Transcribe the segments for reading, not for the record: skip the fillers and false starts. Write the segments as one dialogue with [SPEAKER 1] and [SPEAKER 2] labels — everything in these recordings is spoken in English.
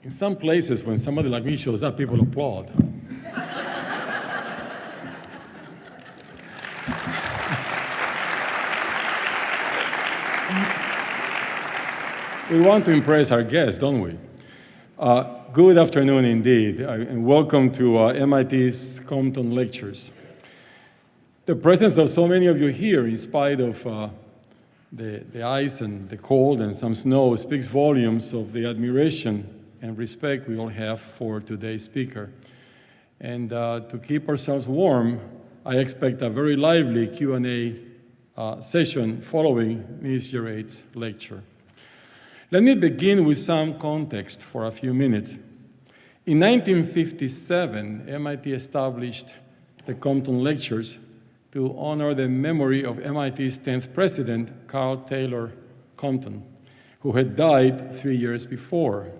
[SPEAKER 1] In some places, when somebody like me shows up, people applaud. We want to impress our guests, don't we? Good afternoon indeed, and welcome to MIT's Compton Lectures. The presence of so many of you here, in spite of the ice and the cold and some snow, speaks volumes of the admiration and respect we all have for today's speaker. And to keep ourselves warm, I expect a very lively Q&A session following Ms. Jarrett's lecture. Let me begin with some context for a few minutes. In 1957, MIT established the Compton Lectures to honor the memory of MIT's 10th president, Carl Taylor Compton, who had died 3 years before.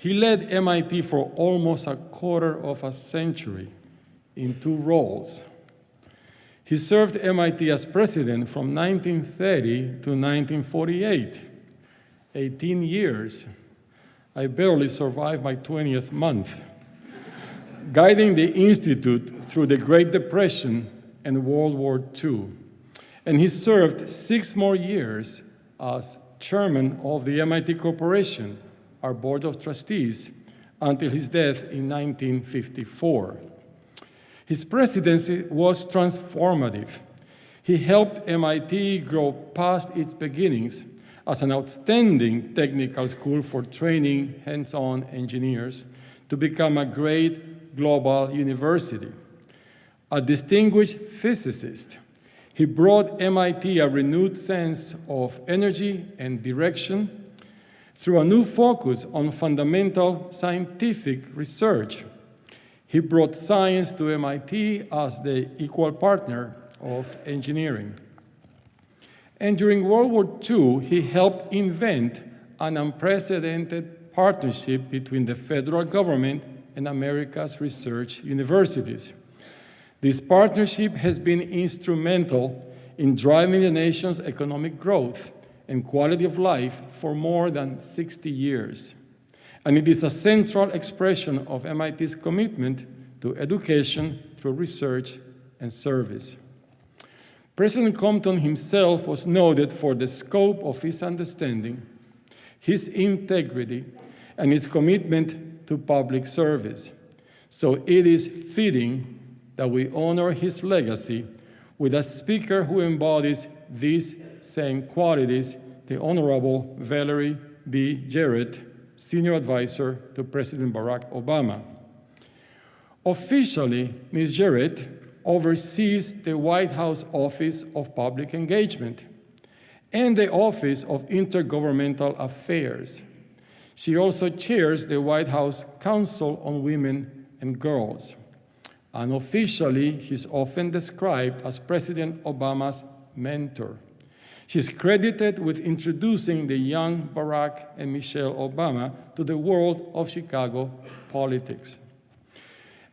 [SPEAKER 1] He led MIT for almost a quarter of a century in two roles. He served MIT as president from 1930 to 1948. 18 years. I barely survived my 20th month, guiding the Institute through the Great Depression and World War II. And he served 6 more years as chairman of the MIT Corporation, our board of trustees, until his death in 1954. His presidency was transformative. He helped MIT grow past its beginnings as an outstanding technical school for training hands-on engineers to become a great global university. A distinguished physicist, he brought MIT a renewed sense of energy and direction through a new focus on fundamental scientific research. He brought science to MIT as the equal partner of engineering. And during World War II, he helped invent an unprecedented partnership between the federal government and America's research universities. This partnership has been instrumental in driving the nation's economic growth and quality of life for more than 60 years. And it is a central expression of MIT's commitment to education through research and service. President Compton himself was noted for the scope of his understanding, his integrity, and his commitment to public service. So it is fitting that we honor his legacy with a speaker who embodies these same qualities, the Honorable Valerie B. Jarrett, Senior Advisor to President Barack Obama. Officially, Ms. Jarrett oversees the White House Office of Public Engagement and the Office of Intergovernmental Affairs. She also chairs the White House Council on Women and Girls. Unofficially, she's often described as President Obama's mentor. She's credited with introducing the young Barack and Michelle Obama to the world of Chicago politics.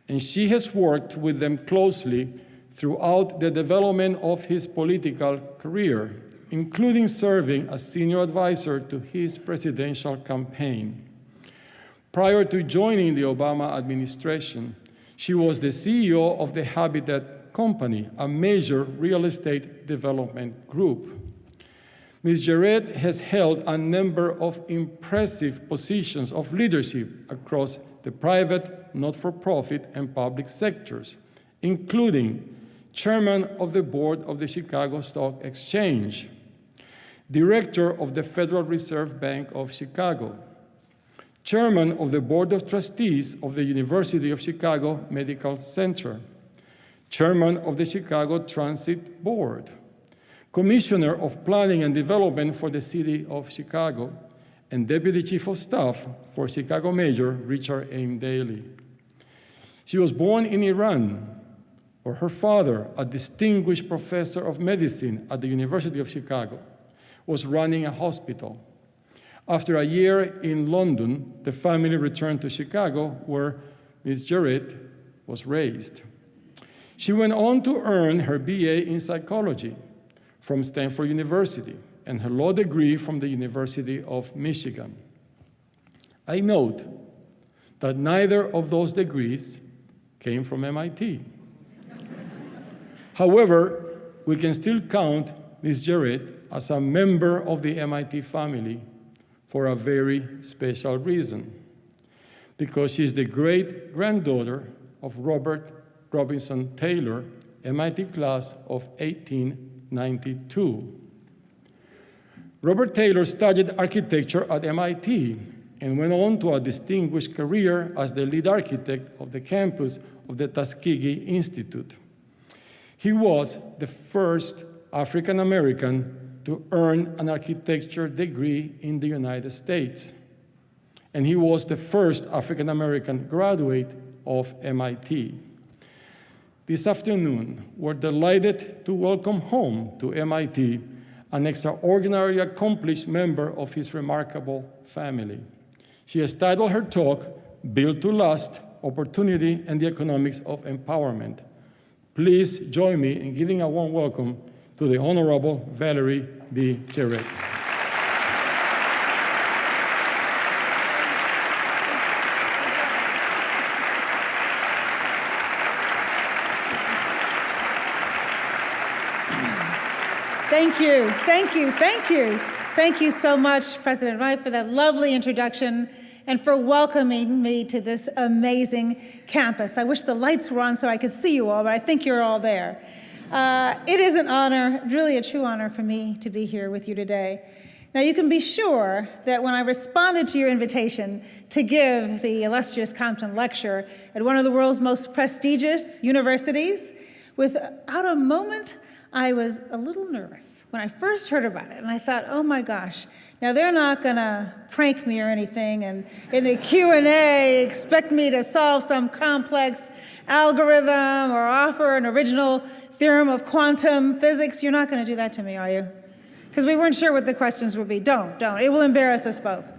[SPEAKER 1] And she has worked with them closely throughout the development of his political career, including serving as senior advisor to his presidential campaign. Prior to joining the Obama administration, she was the CEO of the Habitat Company, a major real estate development group. Ms. Jarrett has held a number of impressive positions of leadership across the private, not-for-profit, and public sectors, including chairman of the board of the Chicago Stock Exchange, director of the Federal Reserve Bank of Chicago, chairman of the board of trustees of the University of Chicago Medical Center, chairman of the Chicago Transit Board, commissioner of planning and development for the city of Chicago, and Deputy Chief of Staff for Chicago Mayor Richard M. Daley. She was born in Iran, where her father, a distinguished professor of medicine at the University of Chicago, was running a hospital. After a year in London, the family returned to Chicago, where Ms. Jarrett was raised. She went on to earn her BA in psychology from Stanford University and her law degree from the University of Michigan. I note that neither of those degrees came from MIT. However, we can still count Ms. Jarrett as a member of the MIT family for a very special reason, because she is the great-granddaughter of Robert Robinson Taylor, MIT class of 1892. Robert Taylor studied architecture at MIT and went on to a distinguished career as the lead architect of the campus of the Tuskegee Institute. He was the first African American to earn an architecture degree in the United States. And he was the first African American graduate of MIT. This afternoon, we're delighted to welcome home to MIT an extraordinarily accomplished member of his remarkable family. She has titled her talk, Built to Last, Opportunity and the Economics of Empowerment. Please join me in giving a warm welcome to the Honorable Valerie B. Jarrett.
[SPEAKER 2] Thank you, thank you, thank you. Thank you so much, President Wright, for that lovely introduction and for welcoming me to this amazing campus. I wish the lights were on so I could see you all, but I think you're all there. It is an honor, really a true honor for me to be here with you today. Now, you can be sure that when I responded to your invitation to give the illustrious Compton lecture at one of the world's most prestigious universities, without a moment, I was a little nervous when I first heard about it, and I thought, oh my gosh, now they're not gonna prank me or anything, and in the Q&A expect me to solve some complex algorithm or offer an original theorem of quantum physics. You're not gonna do that to me, are you? Because we weren't sure what the questions would be. Don't. It will embarrass us both.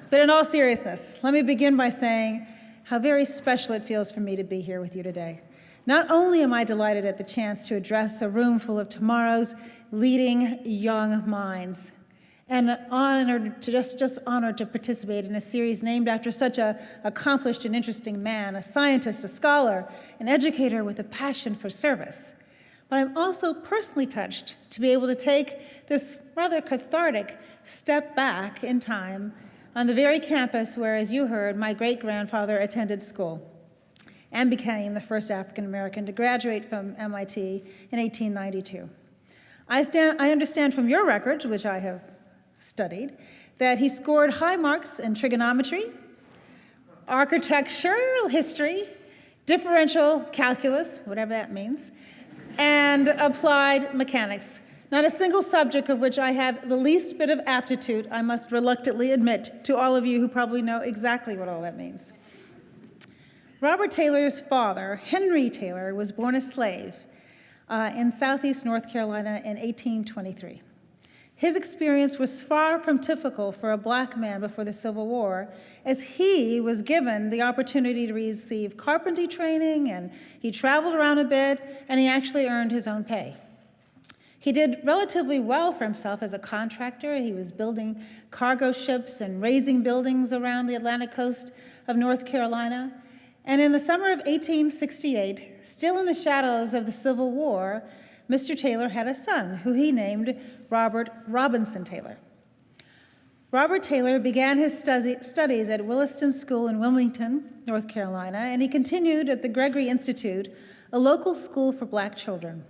[SPEAKER 2] But in all seriousness, let me begin by saying how very special it feels for me to be here with you today. Not only am I delighted at the chance to address a room full of tomorrow's leading young minds, and honored to just honored to participate in a series named after such an accomplished and interesting man, a scientist, a scholar, an educator with a passion for service. But I'm also personally touched to be able to take this rather cathartic step back in time on the very campus where, as you heard, my great-grandfather attended school and became the first African American to graduate from MIT in 1892. I understand from your records, which I have studied, that he scored high marks in trigonometry, architectural history, differential calculus, whatever that means, and applied mechanics. Not a single subject of which I have the least bit of aptitude, I must reluctantly admit to all of you who probably know exactly what all that means. Robert Taylor's father, Henry Taylor, was born a slave in southeast North Carolina in 1823. His experience was far from typical for a black man before the Civil War, as he was given the opportunity to receive carpentry training, and he traveled around a bit, and he actually earned his own pay. He did relatively well for himself as a contractor. He was building cargo ships and raising buildings around the Atlantic coast of North Carolina. And in the summer of 1868, still in the shadows of the Civil War, Mr. Taylor had a son who he named Robert Robinson Taylor. Robert Taylor began his studies at Williston School in Wilmington, North Carolina, and he continued at the Kresge Institute, a local school for black children.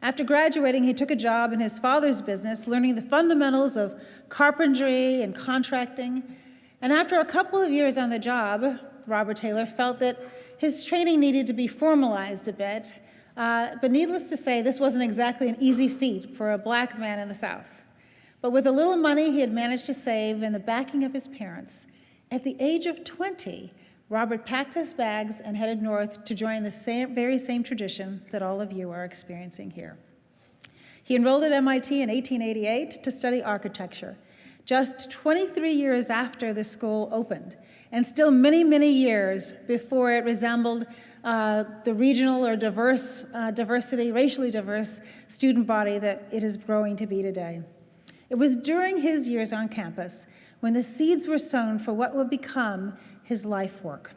[SPEAKER 2] After graduating, he took a job in his father's business, learning the fundamentals of carpentry and contracting. And after a couple of years on the job, Robert Taylor felt that his training needed to be formalized a bit, but needless to say, this wasn't exactly an easy feat for a black man in the South. But with a little money he had managed to save and the backing of his parents, at the age of 20, Robert packed his bags and headed north to join the very same tradition that all of you are experiencing here. He enrolled at MIT in 1888 to study architecture, just 23 years after the school opened, and still many, many years before it resembled the regional or racially diverse student body that it is growing to be today. It was during his years on campus when the seeds were sown for what would become his life work.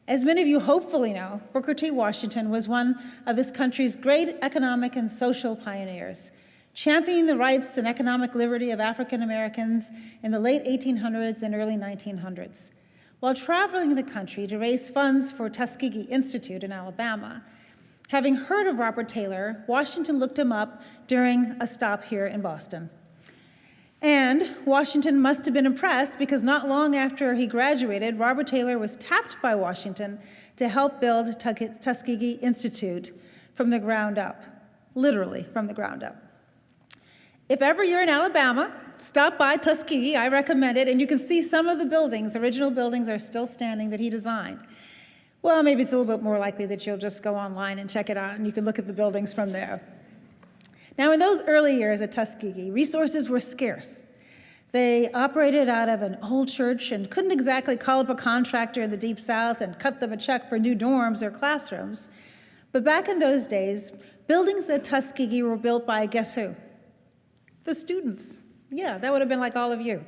[SPEAKER 2] As many of you hopefully know, Booker T. Washington was one of this country's great economic and social pioneers, championing the rights and economic liberty of African Americans in the late 1800s and early 1900s. While traveling the country to raise funds for Tuskegee Institute in Alabama, having heard of Robert Taylor, Washington looked him up during a stop here in Boston. And Washington must have been impressed because not long after he graduated, Robert Taylor was tapped by Washington to help build Tuskegee Institute from the ground up, literally from the ground up. If ever you're in Alabama, stop by Tuskegee, I recommend it, and you can see some of the buildings, original buildings are still standing that he designed. Well, maybe it's a little bit more likely that you'll just go online and check it out, and you can look at the buildings from there. Now, in those early years at Tuskegee, resources were scarce. They operated out of an old church and couldn't exactly call up a contractor in the Deep South and cut them a check for new dorms or classrooms. But back in those days, buildings at Tuskegee were built by, guess who? The students. Yeah, that would have been like all of you.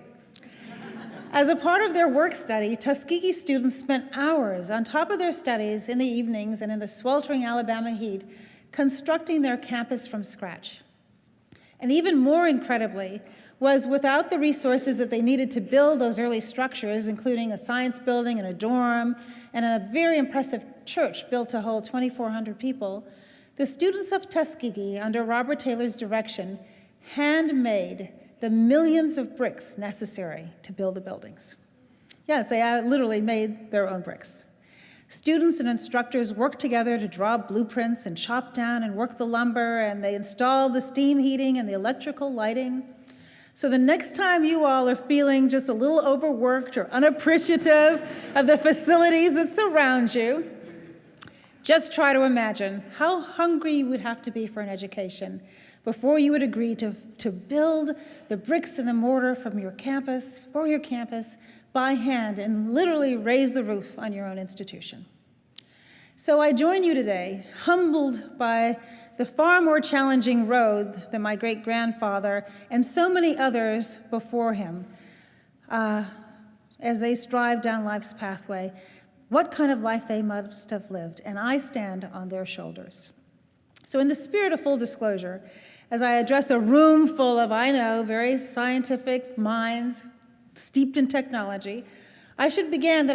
[SPEAKER 2] As a part of their work study, Tuskegee students spent hours on top of their studies in the evenings and in the sweltering Alabama heat, constructing their campus from scratch. And even more incredibly, was without the resources that they needed to build those early structures, including a science building and a dorm, and a very impressive church built to hold 2,400 people, the students of Tuskegee, under Robert Taylor's direction, handmade the millions of bricks necessary to build the buildings. Yes, they literally made their own bricks. Students and instructors worked together to draw blueprints and chop down and work the lumber, and they installed the steam heating and the electrical lighting. So the next time you all are feeling just a little overworked or unappreciative of the facilities that surround you, just try to imagine how hungry you would have to be for an education before you would agree to build the bricks and the mortar from your campus, for your campus, by hand, and literally raise the roof on your own institution. So I join you today, humbled by the far more challenging road than my great-grandfather and so many others before him, as they strive down life's pathway, what kind of life they must have lived, and I stand on their shoulders. So in the spirit of full disclosure, as I address a room full of, I know, very scientific minds steeped in technology, I should mention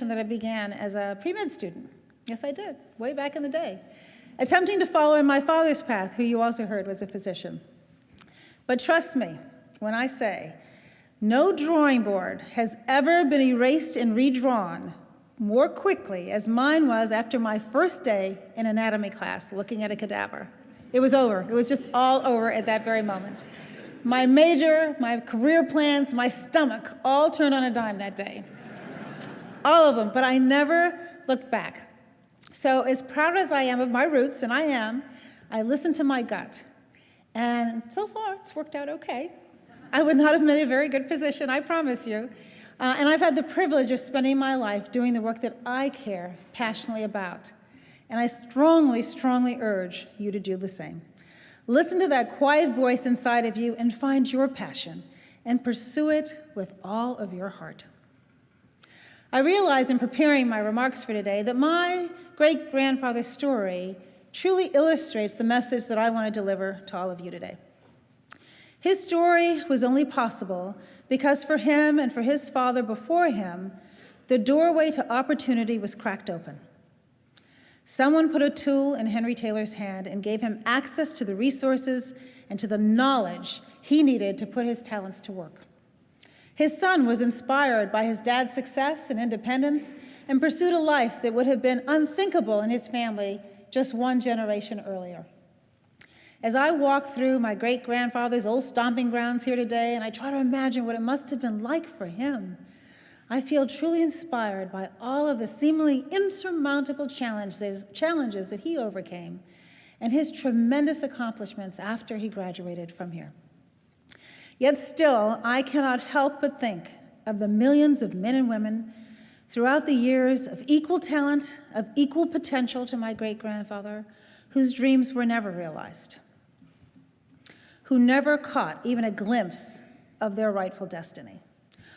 [SPEAKER 2] that I began as a pre-med student. Yes, I did, way back in the day, attempting to follow in my father's path, who you also heard was a physician. But trust me when I say, no drawing board has ever been erased and redrawn more quickly as mine was after my first day in anatomy class looking at a cadaver. It was over. It was just all over at that very moment. My major, my career plans, my stomach all turned on a dime that day. All of them, but I never looked back. So as proud as I am of my roots, and I am, I listened to my gut. And so far, it's worked out okay. I would not have been a very good physician, I promise you. And I've had the privilege of spending my life doing the work that I care passionately about. And I strongly, strongly urge you to do the same. Listen to that quiet voice inside of you and find your passion and pursue it with all of your heart. I realized in preparing my remarks for today that my great-grandfather's story truly illustrates the message that I want to deliver to all of you today. His story was only possible because for him and for his father before him, the doorway to opportunity was cracked open. Someone put a tool in Henry Taylor's hand and gave him access to the resources and to the knowledge he needed to put his talents to work. His son was inspired by his dad's success and independence and pursued a life that would have been unthinkable in his family just one generation earlier. As I walk through my great-grandfather's old stomping grounds here today and I try to imagine what it must have been like for him, I feel truly inspired by all of the seemingly insurmountable challenges that he overcame and his tremendous accomplishments after he graduated from here. Yet still, I cannot help but think of the millions of men and women throughout the years of equal talent, of equal potential to my great-grandfather, whose dreams were never realized, who never caught even a glimpse of their rightful destiny,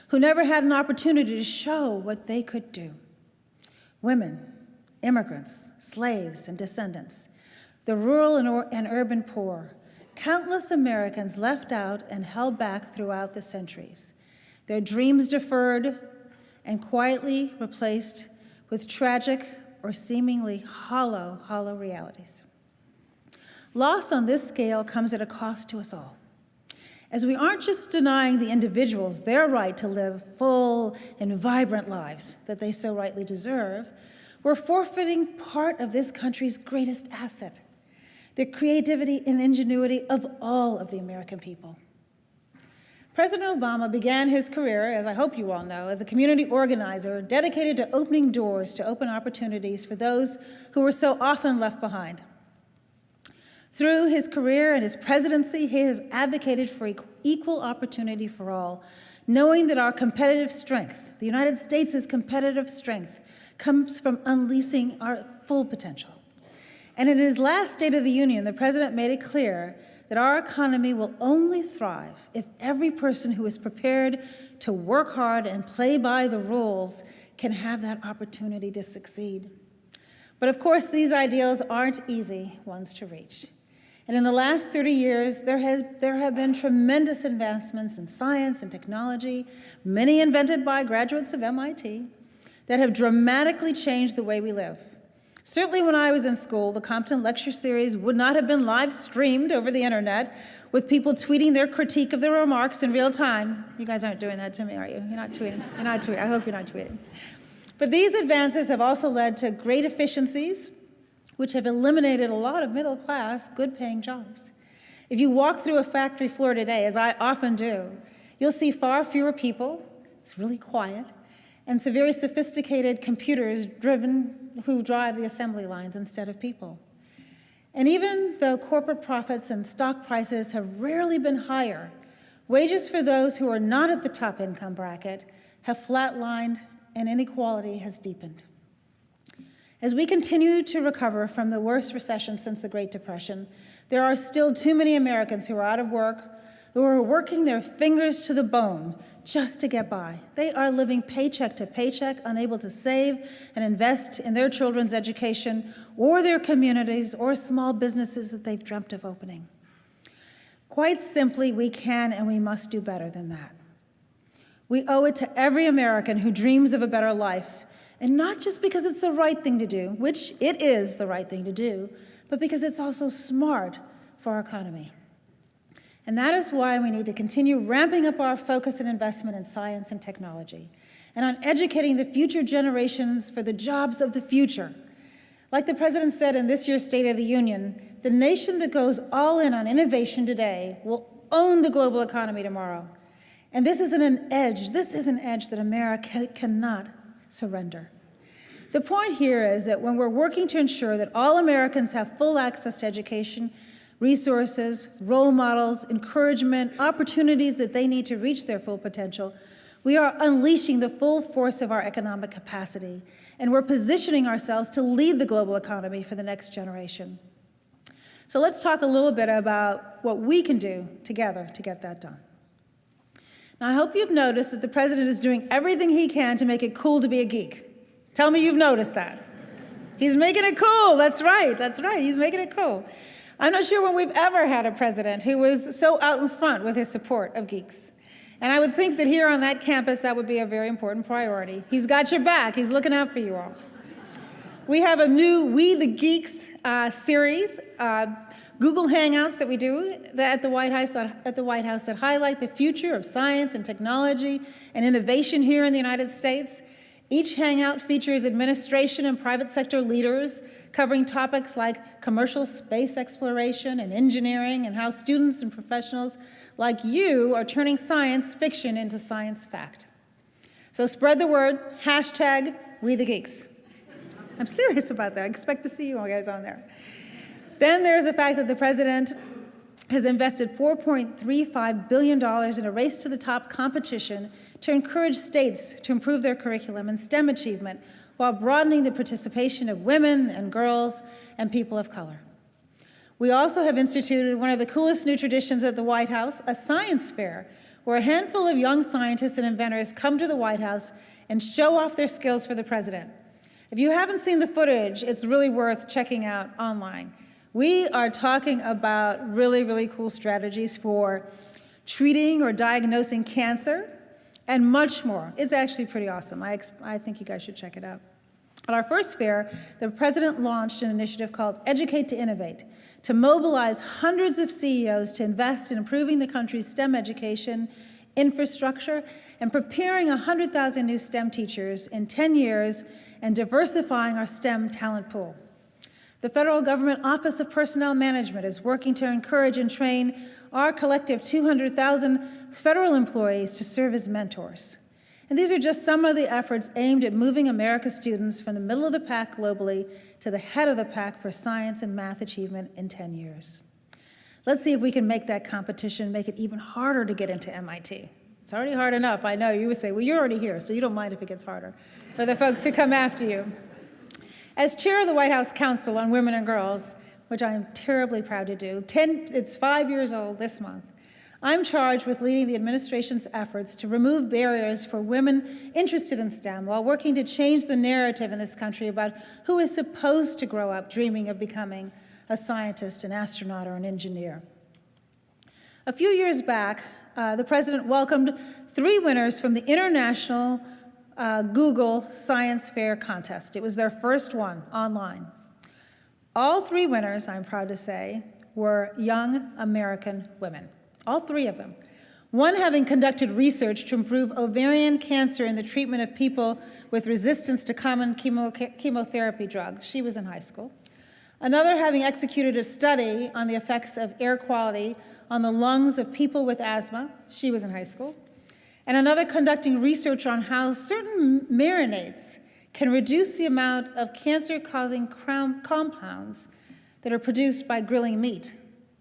[SPEAKER 2] who never had an opportunity to show what they could do. Women, immigrants, slaves, and descendants, the rural and urban poor, countless Americans left out and held back throughout the centuries, their dreams deferred and quietly replaced with tragic or seemingly hollow realities. Loss on this scale comes at a cost to us all, as we aren't just denying the individuals their right to live full and vibrant lives that they so rightly deserve, we're forfeiting part of this country's greatest asset, the creativity and ingenuity of all of the American people. President Obama began his career, as I hope you all know, as a community organizer dedicated to opening doors to open opportunities for those who were so often left behind. Through his career and his presidency, he has advocated for equal opportunity for all, knowing that our competitive strength, the United States' competitive strength, comes from unleashing our full potential. And in his last State of the Union, the president made it clear that our economy will only thrive if every person who is prepared to work hard and play by the rules can have that opportunity to succeed. But of course, these ideals aren't easy ones to reach. And in the last 30 years, there have been tremendous advancements in science and technology, many invented by graduates of MIT, that have dramatically changed the way we live. Certainly when I was in school, the Compton lecture series would not have been live streamed over the internet with people tweeting their critique of the remarks in real time. You guys aren't doing that to me, are you? You're not tweeting. You're not tweeting. I hope you're not tweeting. But these advances have also led to great efficiencies, which have eliminated a lot of middle-class, good-paying jobs. If you walk through a factory floor today, as I often do, you'll see far fewer people, it's really quiet, and some very sophisticated computers who drive the assembly lines instead of people. And even though corporate profits and stock prices have rarely been higher, wages for those who are not at the top income bracket have flatlined and inequality has deepened. As we continue to recover from the worst recession since the Great Depression, there are still too many Americans who are out of work, who are working their fingers to the bone just to get by. They are living paycheck to paycheck, unable to save and invest in their children's education or their communities or small businesses that they've dreamt of opening. Quite simply, we can and we must do better than that. We owe it to every American who dreams of a better life, and not just because it's the right thing to do, which it is the right thing to do, but because it's also smart for our economy. And that is why we need to continue ramping up our focus and investment in science and technology, and on educating the future generations for the jobs of the future. Like the president said in this year's State of the Union, the nation that goes all in on innovation today will own the global economy tomorrow. And this is an edge that America cannot surrender. The point here is that when we're working to ensure that all Americans have full access to education, resources, role models, encouragement, opportunities that they need to reach their full potential, we are unleashing the full force of our economic capacity, and we're positioning ourselves to lead the global economy for the next generation. So let's talk a little bit about what we can do together to get that done. Now, I hope you've noticed that the president is doing everything he can to make it cool to be a geek. Tell me you've noticed that. He's making it cool. That's right. He's making it cool. I'm not sure when we've ever had a president who was so out in front with his support of geeks. And I would think that here on that campus, that would be a very important priority. He's got your back. He's looking out for you all. We have a new We the Geeks series, Google Hangouts that we do at the White House that highlight the future of science and technology and innovation here in the United States. Each Hangout features administration and private sector leaders covering topics like commercial space exploration and engineering and how students and professionals like you are turning science fiction into science fact. So spread the word, #WeTheGeeks. I'm serious about that. I expect to see you all guys on there. Then there's the fact that the president has invested $4.35 billion in a race to the top competition to encourage states to improve their curriculum and STEM achievement while broadening the participation of women and girls and people of color. We also have instituted one of the coolest new traditions at the White House, a science fair, where a handful of young scientists and inventors come to the White House and show off their skills for the president. If you haven't seen the footage, it's really worth checking out online. We are talking about really, really cool strategies for treating or diagnosing cancer and much more. It's actually pretty awesome. I think you guys should check it out. At our first fair, the president launched an initiative called Educate to Innovate, to mobilize hundreds of CEOs to invest in improving the country's STEM education, infrastructure, and preparing 100,000 new STEM teachers in 10 years and diversifying our STEM talent pool. The Federal Government Office of Personnel Management is working to encourage and train our collective 200,000 federal employees to serve as mentors. And these are just some of the efforts aimed at moving America's students from the middle of the pack globally to the head of the pack for science and math achievement in 10 years. Let's see if we can make that competition, make it even harder to get into MIT. It's already hard enough, I know. You would say, well, you're already here, so you don't mind if it gets harder for the folks who come after you. As chair of the White House Council on Women and Girls, which I am terribly proud to do, it's 5 years old this month, I'm charged with leading the administration's efforts to remove barriers for women interested in STEM while working to change the narrative in this country about who is supposed to grow up dreaming of becoming a scientist, an astronaut, or an engineer. A few years back, the president welcomed 3 winners from the International Google Science Fair contest. It was their first one online. All 3 winners, I'm proud to say, were young American women. All 3 of them. One having conducted research to improve ovarian cancer in the treatment of people with resistance to common chemotherapy drugs. She was in high school. Another having executed a study on the effects of air quality on the lungs of people with asthma. She was in high school. And another conducting research on how certain marinades can reduce the amount of cancer-causing compounds that are produced by grilling meat.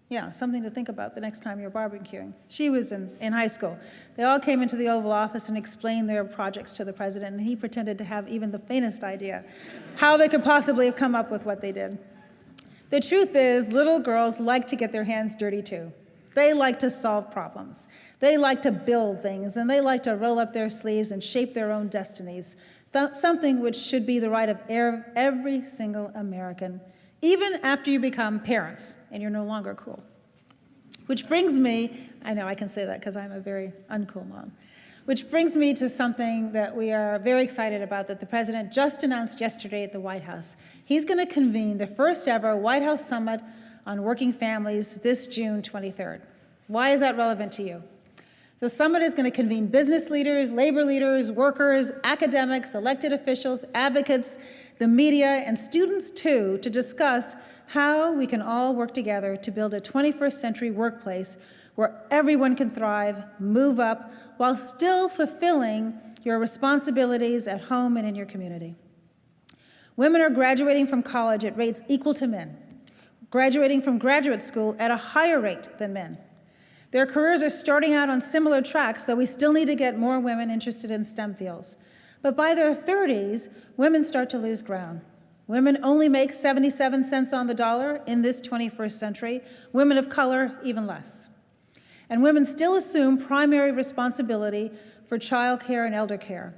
[SPEAKER 2] Yeah, something to think about the next time you're barbecuing. She was in high school. They all came into the Oval Office and explained their projects to the president, and he pretended to have even the faintest idea how they could possibly have come up with what they did. The truth is, little girls like to get their hands dirty too. They like to solve problems. They like to build things, and they like to roll up their sleeves and shape their own destinies, something which should be the right of every single American, even after you become parents and you're no longer cool. Which brings me, I know I can say that because I'm a very uncool mom, which brings me to something that we are very excited about that the president just announced yesterday at the White House. He's going to convene the first ever White House Summit on Working Families this June 23rd. Why is that relevant to you? The summit is going to convene business leaders, labor leaders, workers, academics, elected officials, advocates, the media, and students too, to discuss how we can all work together to build a 21st century workplace where everyone can thrive, move up, while still fulfilling your responsibilities at home and in your community. Women are graduating from college at rates equal to men, graduating from graduate school at a higher rate than men. Their careers are starting out on similar tracks, though we still need to get more women interested in STEM fields. But by their 30s, women start to lose ground. Women only make 77 cents on the dollar in this 21st century. Women of color, even less. And women still assume primary responsibility for child care and elder care.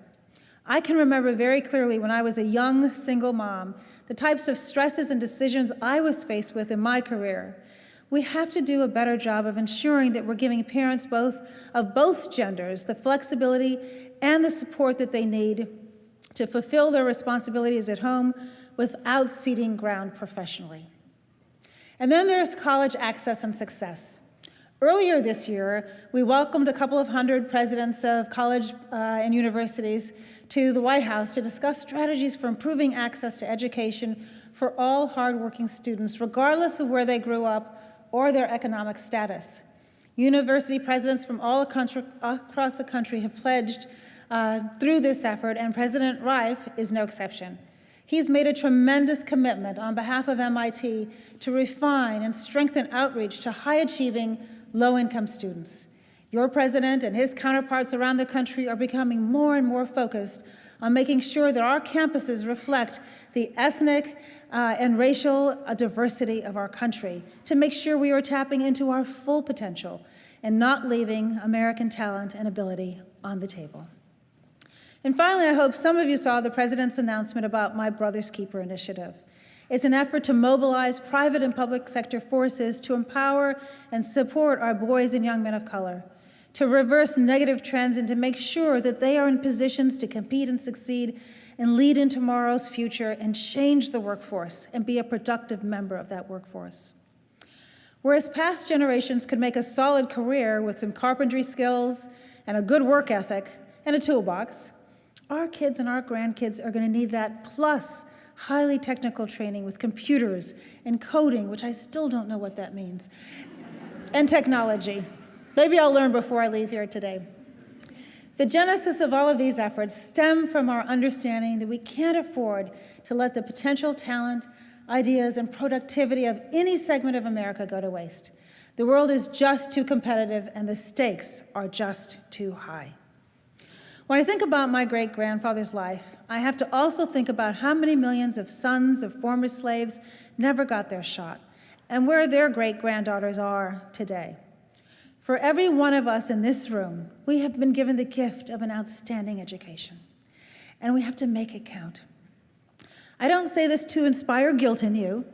[SPEAKER 2] I can remember very clearly when I was a young single mom, the types of stresses and decisions I was faced with in my career. We have to do a better job of ensuring that we're giving parents of both genders the flexibility and the support that they need to fulfill their responsibilities at home without ceding ground professionally. And then there's college access and success. Earlier this year, we welcomed a couple of hundred presidents of college and universities to the White House to discuss strategies for improving access to education for all hardworking students, regardless of where they grew up or their economic status. University presidents from all across the country have pledged through this effort, and President Reif is no exception. He's made a tremendous commitment on behalf of MIT to refine and strengthen outreach to high-achieving, low-income students. Your president and his counterparts around the country are becoming more and more focused on making sure that our campuses reflect the ethnic and racial diversity of our country, to make sure we are tapping into our full potential and not leaving American talent and ability on the table. And finally, I hope some of you saw the President's announcement about My Brother's Keeper initiative. It's an effort to mobilize private and public sector forces to empower and support our boys and young men of color, to reverse negative trends and to make sure that they are in positions to compete and succeed and lead in tomorrow's future and change the workforce and be a productive member of that workforce. Whereas past generations could make a solid career with some carpentry skills and a good work ethic and a toolbox, our kids and our grandkids are going to need that, plus highly technical training with computers and coding, which I still don't know what that means, and technology. Maybe I'll learn before I leave here today. The genesis of all of these efforts stem from our understanding that we can't afford to let the potential talent, ideas, and productivity of any segment of America go to waste. The world is just too competitive, and the stakes are just too high. When I think about my great-grandfather's life, I have to also think about how many millions of sons of former slaves never got their shot, and where their great-granddaughters are today. For every one of us in this room, we have been given the gift of an outstanding education, and we have to make it count. I don't say this to inspire guilt in you,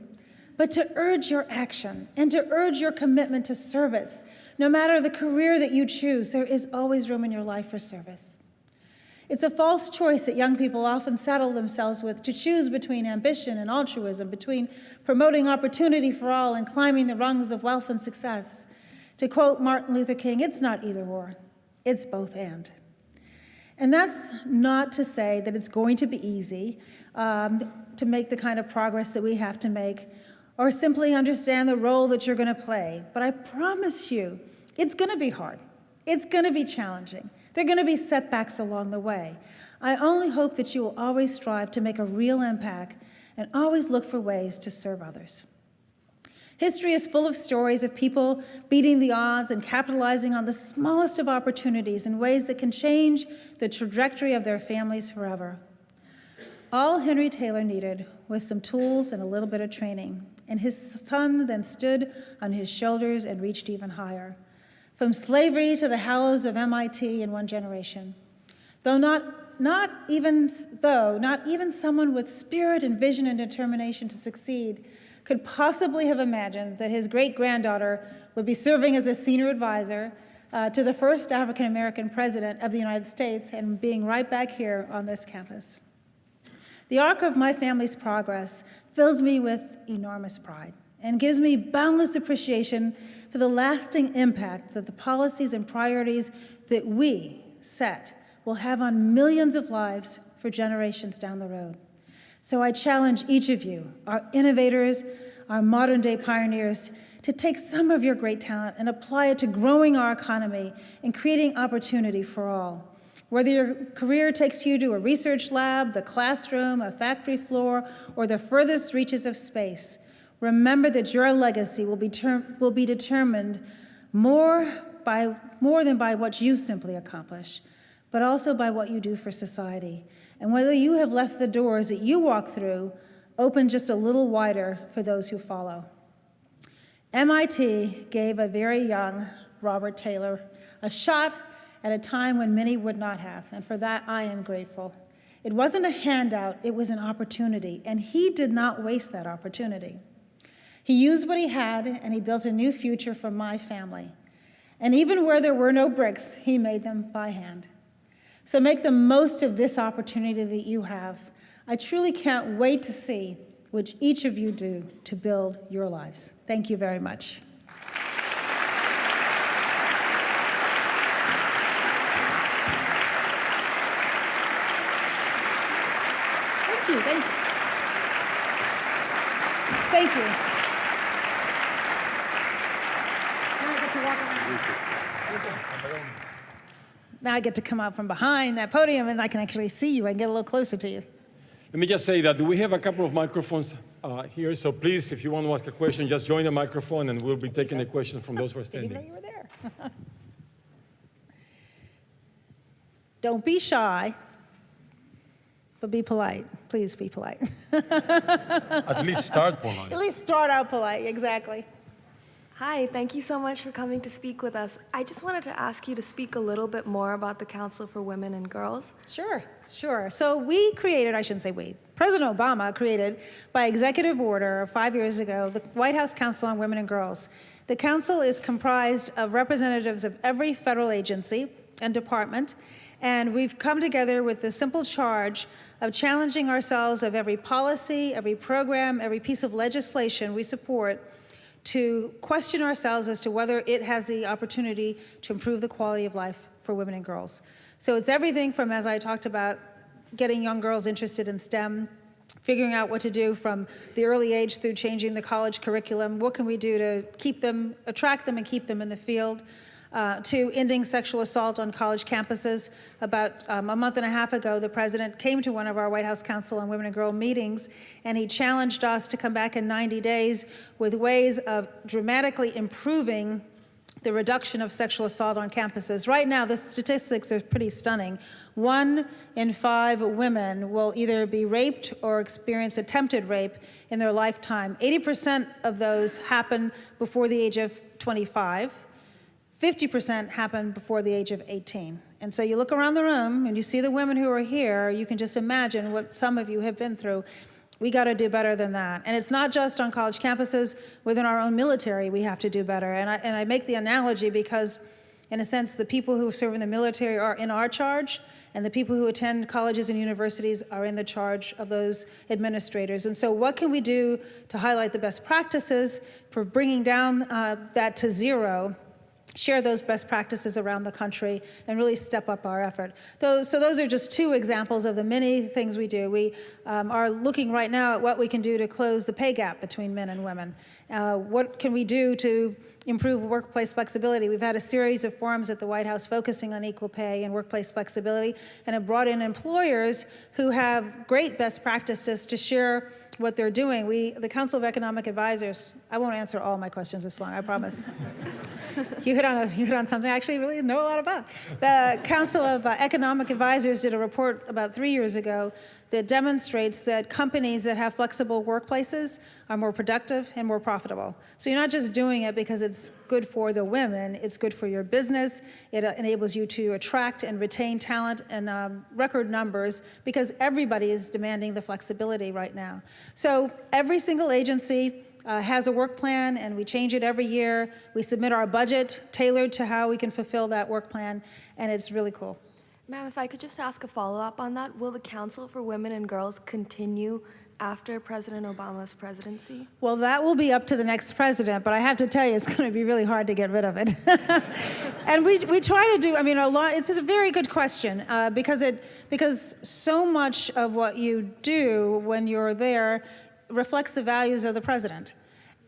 [SPEAKER 2] but to urge your action and to urge your commitment to service. No matter the career that you choose, there is always room in your life for service. It's a false choice that young people often saddle themselves with, to choose between ambition and altruism, between promoting opportunity for all and climbing the rungs of wealth and success. To quote Martin Luther King, it's not either or, it's both and. And that's not to say that it's going to be easy to make the kind of progress that we have to make, or simply understand the role that you're going to play. But I promise you, it's going to be hard. It's going to be challenging. There are going to be setbacks along the way. I only hope that you will always strive to make a real impact and always look for ways to serve others. History is full of stories of people beating the odds and capitalizing on the smallest of opportunities in ways that can change the trajectory of their families forever. All Henry Taylor needed was some tools and a little bit of training, and his son then stood on his shoulders and reached even higher. From slavery to the hallows of MIT in one generation. Though not even someone with spirit and vision and determination to succeed could possibly have imagined that his great-granddaughter would be serving as a senior advisor to the first African-American president of the United States and being right back here on this campus. The arc of my family's progress fills me with enormous pride and gives me boundless appreciation for the lasting impact that the policies and priorities that we set will have on millions of lives for generations down the road. So I challenge each of you, our innovators, our modern-day pioneers, to take some of your great talent and apply it to growing our economy and creating opportunity for all. Whether your career takes you to a research lab, the classroom, a factory floor, or the furthest reaches of space, remember that your legacy will be determined more than by what you simply accomplish, but also by what you do for society. And whether you have left the doors that you walk through open just a little wider for those who follow. MIT gave a very young Robert Taylor a shot at a time when many would not have, and for that I am grateful. It wasn't a handout, it was an opportunity, and he did not waste that opportunity. He used what he had, and he built a new future for my family. And even where there were no bricks, he made them by hand. So make the most of this opportunity that you have. I truly can't wait to see what each of you do to build your lives. Thank you very much. Thank you. Thank you. Now I get to come out from behind that podium and I can actually see you. I can get a little closer to you.
[SPEAKER 1] Let me just say that we have a couple of microphones here, so please, if you want to ask a question, just join the microphone and we'll be taking the questions from those who are standing.
[SPEAKER 2] Didn't even know you were there. Don't be shy. but be polite. Please be polite.
[SPEAKER 1] At least start polite.
[SPEAKER 2] At least start out polite, exactly.
[SPEAKER 3] Hi, thank you so much for coming to speak with us. I just wanted to ask you to speak a little bit more about the Council for Women and Girls.
[SPEAKER 2] Sure. So we created, I shouldn't say we, President Obama created by executive order 5 years ago, the White House Council on Women and Girls. The council is comprised of representatives of every federal agency and department, and we've come together with the simple charge of challenging ourselves of every policy, every program, every piece of legislation we support to question ourselves as to whether it has the opportunity to improve the quality of life for women and girls. So it's everything from, as I talked about, getting young girls interested in STEM, figuring out what to do from the early age through changing the college curriculum, what can we do to keep them, attract them and keep them in the field, to ending sexual assault on college campuses. About a month and a half ago, the president came to one of our White House Council on Women and Girl meetings, and he challenged us to come back in 90 days with ways of dramatically improving the reduction of sexual assault on campuses. Right now, the statistics are pretty stunning. 1 in 5 women will either be raped or experience attempted rape in their lifetime. 80% of those happen before the age of 25. 50% happen before the age of 18. And so you look around the room and you see the women who are here, you can just imagine what some of you have been through. We got to do better than that. And it's not just on college campuses. Within our own military, we have to do better. And I make the analogy because, in a sense, the people who serve in the military are in our charge, and the people who attend colleges and universities are in the charge of those administrators. And so what can we do to highlight the best practices for bringing down that to zero, share those best practices around the country, and really step up our effort. So those are just 2 examples of the many things we do. We are looking right now at what we can do to close the pay gap between men and women. What can we do to improve workplace flexibility? We've had a series of forums at the White House focusing on equal pay and workplace flexibility, and have brought in employers who have great best practices to share what they're doing. The Council of Economic Advisors, I won't answer all my questions this long, I promise. You hit on something I actually really know a lot about. The Council of Economic Advisors did a report about 3 years ago that demonstrates that companies that have flexible workplaces are more productive and more profitable. So you're not just doing it because it's good for the women, it's good for your business. It enables you to attract and retain talent in record numbers because everybody is demanding the flexibility right now. So every single agency has a work plan, and we change it every year. We submit our budget tailored to how we can fulfill that work plan, and it's really cool.
[SPEAKER 3] Ma'am, if I could just ask a follow-up on that, will the Council for Women and Girls continue after President Obama's presidency?
[SPEAKER 2] Well, that will be up to the next president, but I have to tell you, it's going to be really hard to get rid of it. And we try to do, a lot, it's a very good question, because so much of what you do when you're there reflects the values of the president.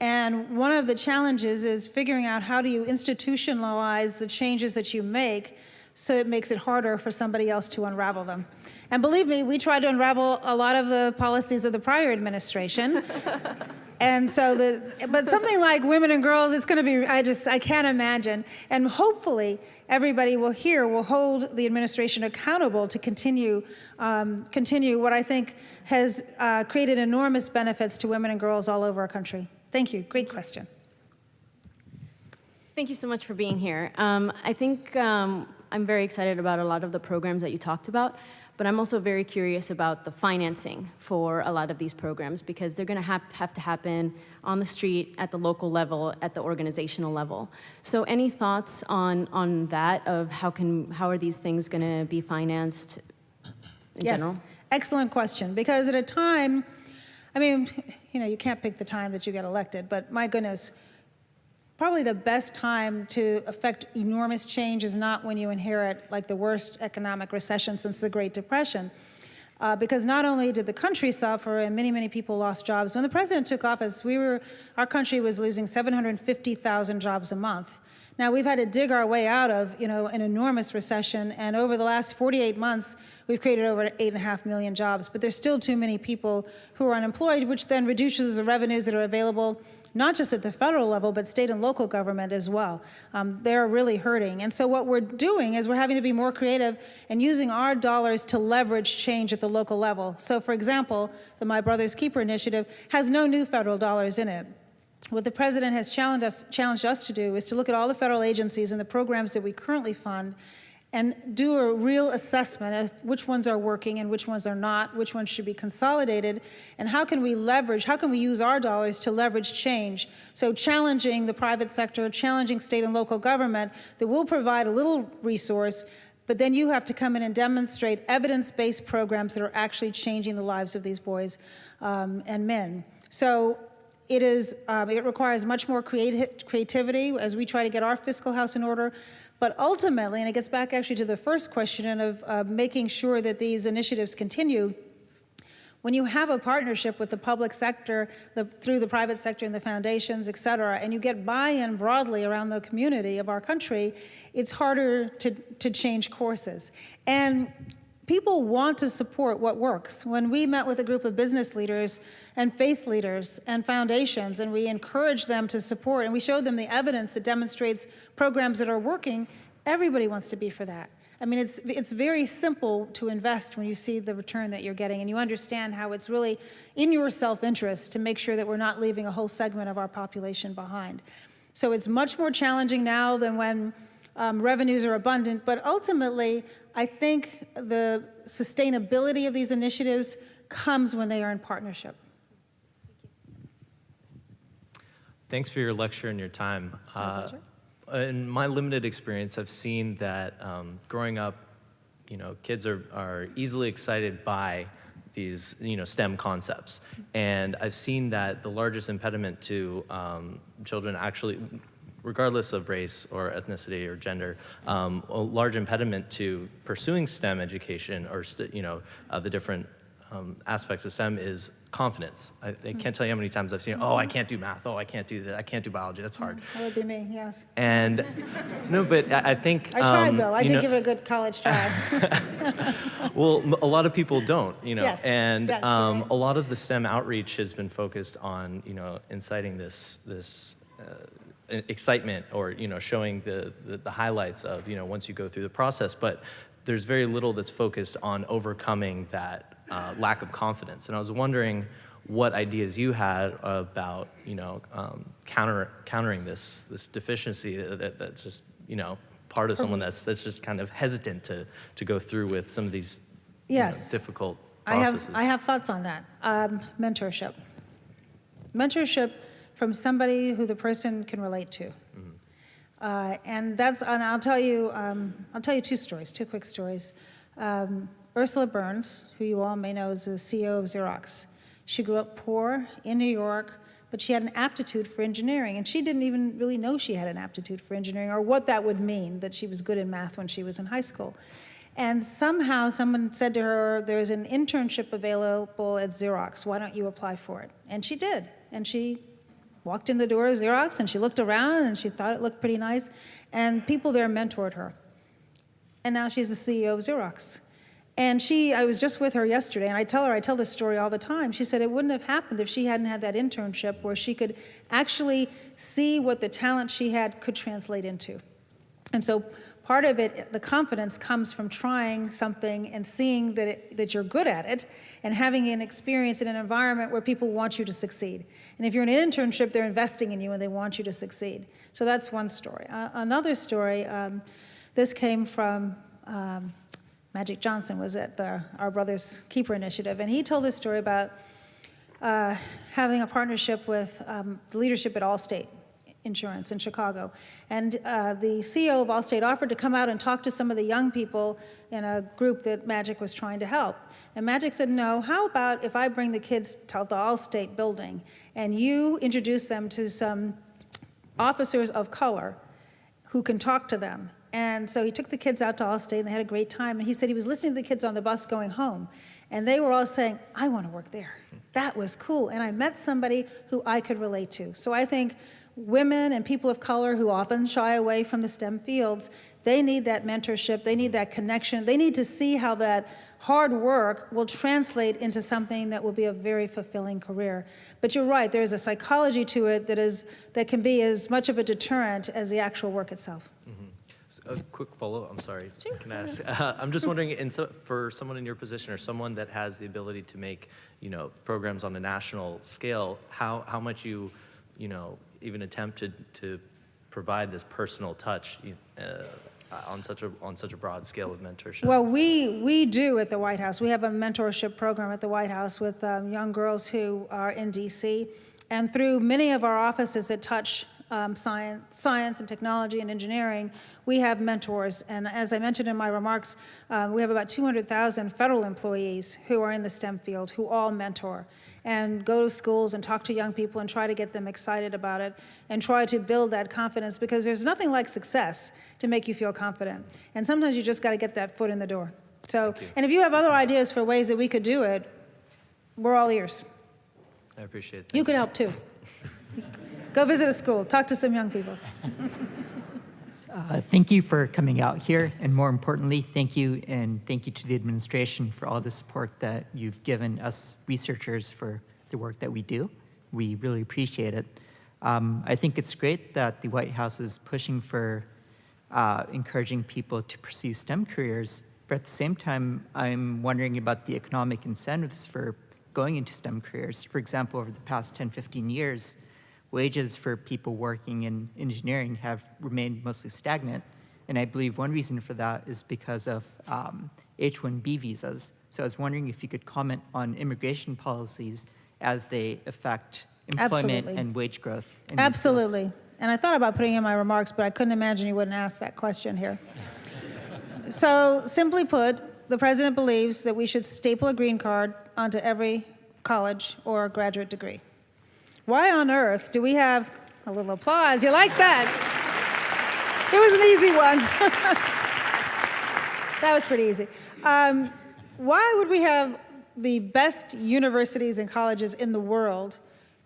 [SPEAKER 2] And one of the challenges is figuring out how do you institutionalize the changes that you make so it makes it harder for somebody else to unravel them. And believe me, we tried to unravel a lot of the policies of the prior administration. And so but something like women and girls, it's going to be, I can't imagine. And hopefully everybody will hold the administration accountable to continue what I think has created enormous benefits to women and girls all over our country. Thank you. Great question.
[SPEAKER 4] Thank you so much for being here. I think I'm very excited about a lot of the programs that you talked about, but I'm also very curious about the financing for a lot of these programs, because they're going to have to happen on the street, at the local level, at the organizational level. So any thoughts on that, of how are these things going to be financed in general?
[SPEAKER 2] Yes, excellent question, because at a time, you can't pick the time that you get elected, but my goodness, probably the best time to affect enormous change is not when you inherit like the worst economic recession since the Great Depression. Because not only did the country suffer and many, many people lost jobs, when the president took office, our country was losing 750,000 jobs a month. Now, we've had to dig our way out of, an enormous recession, and over the last 48 months, we've created over 8.5 million jobs, but there's still too many people who are unemployed, which then reduces the revenues that are available not just at the federal level, but state and local government as well. They're really hurting. And so what we're doing is we're having to be more creative and using our dollars to leverage change at the local level. So for example, the My Brother's Keeper initiative has no new federal dollars in it. What the president has challenged us to do is to look at all the federal agencies and the programs that we currently fund and do a real assessment of which ones are working and which ones are not, which ones should be consolidated, and how can we use our dollars to leverage change? So challenging the private sector, challenging state and local government, that will provide a little resource, but then you have to come in and demonstrate evidence-based programs that are actually changing the lives of these boys and men. So it requires much more creativity as we try to get our fiscal house in order. But ultimately, and it gets back actually to the first question of making sure that these initiatives continue, when you have a partnership with the public sector, through the private sector and the foundations, et cetera, and you get buy-in broadly around the community of our country, it's harder to change courses. And people want to support what works. When we met with a group of business leaders and faith leaders and foundations, and we encouraged them to support, and we showed them the evidence that demonstrates programs that are working, everybody wants to be for that. I mean, it's very simple to invest when you see the return that you're getting, and you understand how it's really in your self-interest to make sure that we're not leaving a whole segment of our population behind. So it's much more challenging now than when revenues are abundant, but ultimately, I think the sustainability of these initiatives comes when they are in partnership.
[SPEAKER 5] Thanks for your lecture and your time. In my limited experience, I've seen that growing up, kids are easily excited by these, STEM concepts. And I've seen that the largest impediment to children actually, regardless of race or ethnicity or gender, a large impediment to pursuing STEM education or the different aspects of STEM is confidence. I can't tell you how many times I've seen, oh, I can't do math, oh, I can't do that, I can't do biology, that's hard.
[SPEAKER 2] That would be me, yes.
[SPEAKER 5] And no, but I think
[SPEAKER 2] I tried though. I did give it a good college try.
[SPEAKER 5] Well, a lot of people don't,
[SPEAKER 2] Yes.
[SPEAKER 5] and
[SPEAKER 2] Yes, right.
[SPEAKER 5] a lot of the STEM outreach has been focused on, inciting this excitement or, showing the highlights of, once you go through the process. But there's very little that's focused on overcoming that lack of confidence. And I was wondering what ideas you had about, countering this deficiency that's just, part of someone that's just kind of hesitant to go through with some of these
[SPEAKER 2] Yes.
[SPEAKER 5] difficult processes.
[SPEAKER 2] I have thoughts on that. Mentorship. Mentorship from somebody who the person can relate to. And I'll tell you two quick stories. Ursula Burns, who you all may know is the CEO of Xerox. She grew up poor in New York, but she had an aptitude for engineering, and she didn't even really know she had an aptitude for engineering or what that would mean, that she was good in math when she was in high school. And somehow someone said to her, there's an internship available at Xerox, why don't you apply for it? And she did, and she walked in the door of Xerox, and she looked around, and she thought it looked pretty nice, and people there mentored her. And now she's the CEO of Xerox. And I was just with her yesterday, and I tell this story all the time. She said it wouldn't have happened if she hadn't had that internship where she could actually see what the talent she had could translate into. And so part of it, the confidence comes from trying something and seeing that you're good at it and having an experience in an environment where people want you to succeed. And if you're in an internship, they're investing in you and they want you to succeed. So that's one story. Another story, this came from Magic Johnson, was at Our Brother's Keeper initiative, and he told this story about having a partnership with the leadership at Allstate Insurance in Chicago. And the CEO of Allstate offered to come out and talk to some of the young people in a group that Magic was trying to help. And Magic said, no, how about if I bring the kids to the Allstate building and you introduce them to some officers of color who can talk to them. And so he took the kids out to Allstate, and they had a great time. And he said he was listening to the kids on the bus going home, and they were all saying, I want to work there. That was cool. And I met somebody who I could relate to. So I think women and people of color who often shy away from the STEM fields, They need that mentorship. They need that connection. They need to see how that hard work will translate into something that will be a very fulfilling career. But you're right, there's a psychology to it that can be as much of a deterrent as the actual work itself.
[SPEAKER 5] A quick follow-up, I'm sorry, can I ask? I'm just wondering, for someone in your position or someone that has the ability to make, programs on a national scale, how much you even attempt to provide this personal touch on such a broad scale of mentorship?
[SPEAKER 2] Well, we do at the White House. We have a mentorship program at the White House with young girls who are in D.C. And through many of our offices that touch science and technology and engineering, we have mentors. And as I mentioned in my remarks, we have about 200,000 federal employees who are in the STEM field who all mentor and go to schools and talk to young people and try to get them excited about it and try to build that confidence, because there's nothing like success to make you feel confident. And sometimes you just got to get that foot in the door. So, and if you have other ideas for ways that we could do it, we're all ears.
[SPEAKER 5] I appreciate it.
[SPEAKER 2] You could help too. Go visit a school, talk to some young people.
[SPEAKER 6] Thank you for coming out here, and more importantly, thank you to the administration for all the support that you've given us researchers for the work that we do. We really appreciate it. I think it's great that the White House is pushing for encouraging people to pursue STEM careers, but at the same time, I'm wondering about the economic incentives for going into STEM careers. For example, over the past 10, 15 years, wages for people working in engineering have remained mostly stagnant. And I believe one reason for that is because of H-1B visas. So I was wondering if you could comment on immigration policies as they affect employment
[SPEAKER 2] Absolutely.
[SPEAKER 6] and wage growth in these
[SPEAKER 2] Absolutely.
[SPEAKER 6] fields.
[SPEAKER 2] And I thought about putting in my remarks, but I couldn't imagine you wouldn't ask that question here. So simply put, the president believes that we should staple a green card onto every college or graduate degree. Why on earth do we have a little applause? You like that? It was an easy one. That was pretty easy. Why would we have the best universities and colleges in the world